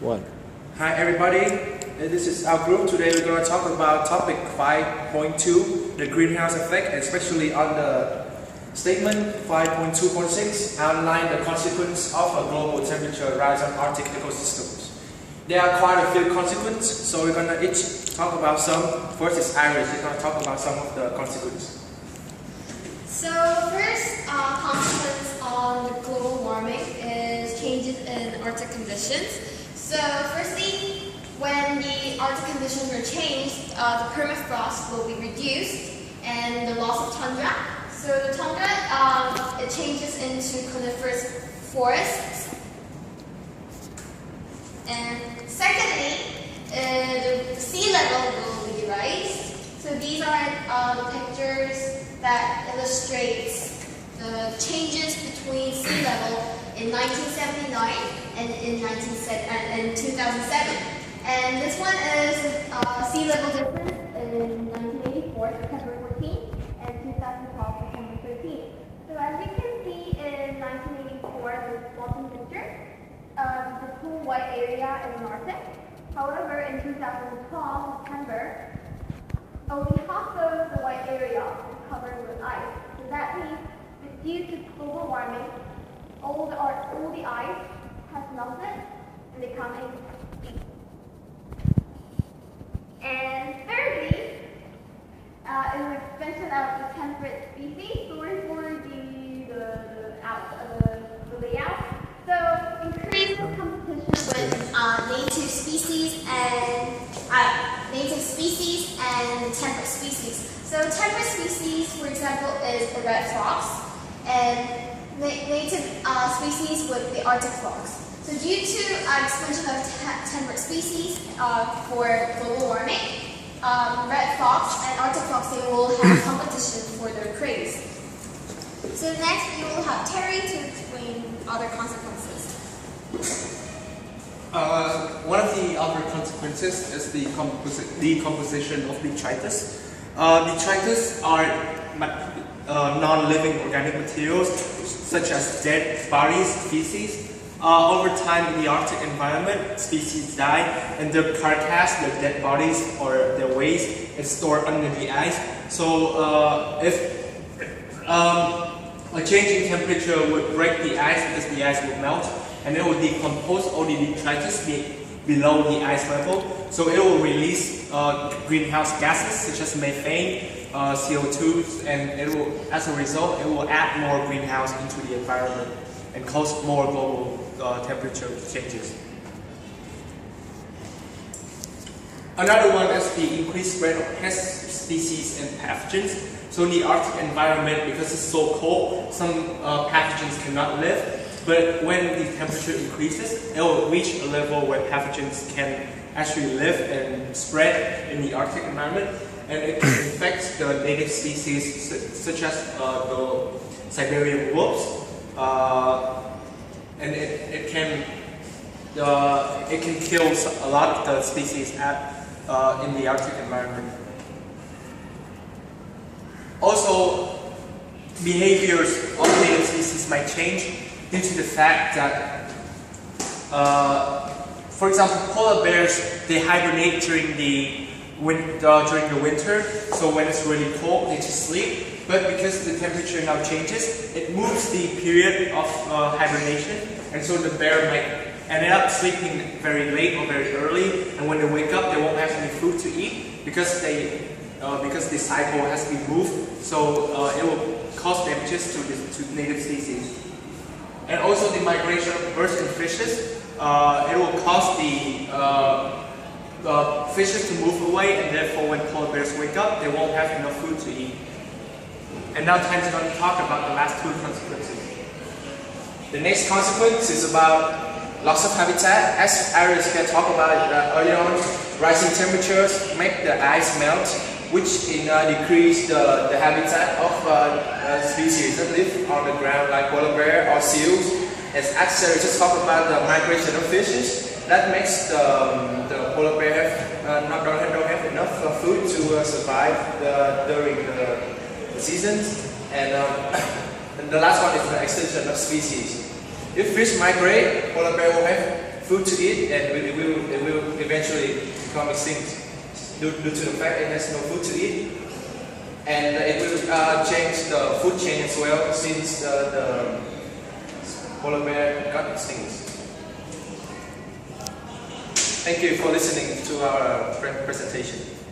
One. Hi everybody, this is our group. Today we're going to talk about topic 5.2, the greenhouse effect, especially on the statement 5.2.6, outline the consequence of a global temperature rise on Arctic ecosystems. There are quite a few consequences, so we're going to each talk about some. First is Iris, she's going to talk about some of the consequences. So first consequence on global warming is changes in Arctic conditions. So firstly, when the Arctic conditions are changed, the permafrost will be reduced and the loss of tundra. So the tundra, it changes into coniferous forests. And secondly, the sea level will be raised. So these are the pictures that illustrates the changes between sea level in 1979 and in 2007. And this one is sea level difference in 1984, September 14, and 2012, September 13. So as you can see in 1984, the bottom picture, the full white area in the Arctic. However, in 2012, September, only half of the white area is covered with ice. So that means that due to global warming, all the ice has melted and become extinct. And thirdly, in the expansion of the temperate species, sorry for the layout. So increases competition with native species and temperate species. So temperate species, for example, is the red fox, and native species would be Arctic fox. So due to expansion of temperate species for global warming, red fox and Arctic fox, they will have competition for their prey. So next, you will have Terry to explain other consequences. One of the other consequences is the decomposition of detritus. Detritus are non-living organic materials such as dead bodies, feces. Over time in the Arctic environment, species die and their carcass, their dead bodies or their waste is stored under the ice. So if a change in temperature would break the ice because the ice will melt and it will decompose all the detritus below the ice level. So it will release greenhouse gases such as methane, CO2, and as a result, it will add more greenhouse into the environment and cause more global temperature changes. Another one is the increased spread of pest species and pathogens. So in the Arctic environment, because it's so cold, some pathogens cannot live. But when the temperature increases, it will reach a level where pathogens can actually live and spread in the Arctic environment, and it can infect the native species such as the Siberian wolves, and it can kill a lot of the species in the Arctic environment. Also, behaviors of native species might change due to the fact that, for example, polar bears, they hibernate during the winter. So when it's really cold, they just sleep. But because the temperature now changes, it moves the period of hibernation, and so the bear might end up sleeping very late or very early. And when they wake up, they won't have any food to eat because the cycle has been moved. So it will cause damages to native species. And also the migration of birds and fishes, it will cause the fishes to move away, and therefore when polar bears wake up, they won't have enough food to eat. And now time's going to talk about the last two consequences. The next consequence is about loss of habitat. As Iris can talk about it earlier on, rising temperatures make the ice melt, which decrease the habitat of species that live on the ground like polar bear or seals. As Axel just talked about the migration of fishes, that makes the polar bear don't have enough food to survive during the seasons. And the last one is the extinction of species. If fish migrate, polar bear will have food to eat and we become extinct due to the fact it has no food to eat. And it will change the food chain as well, since the polar bear got extinct. Thank you for listening to our presentation.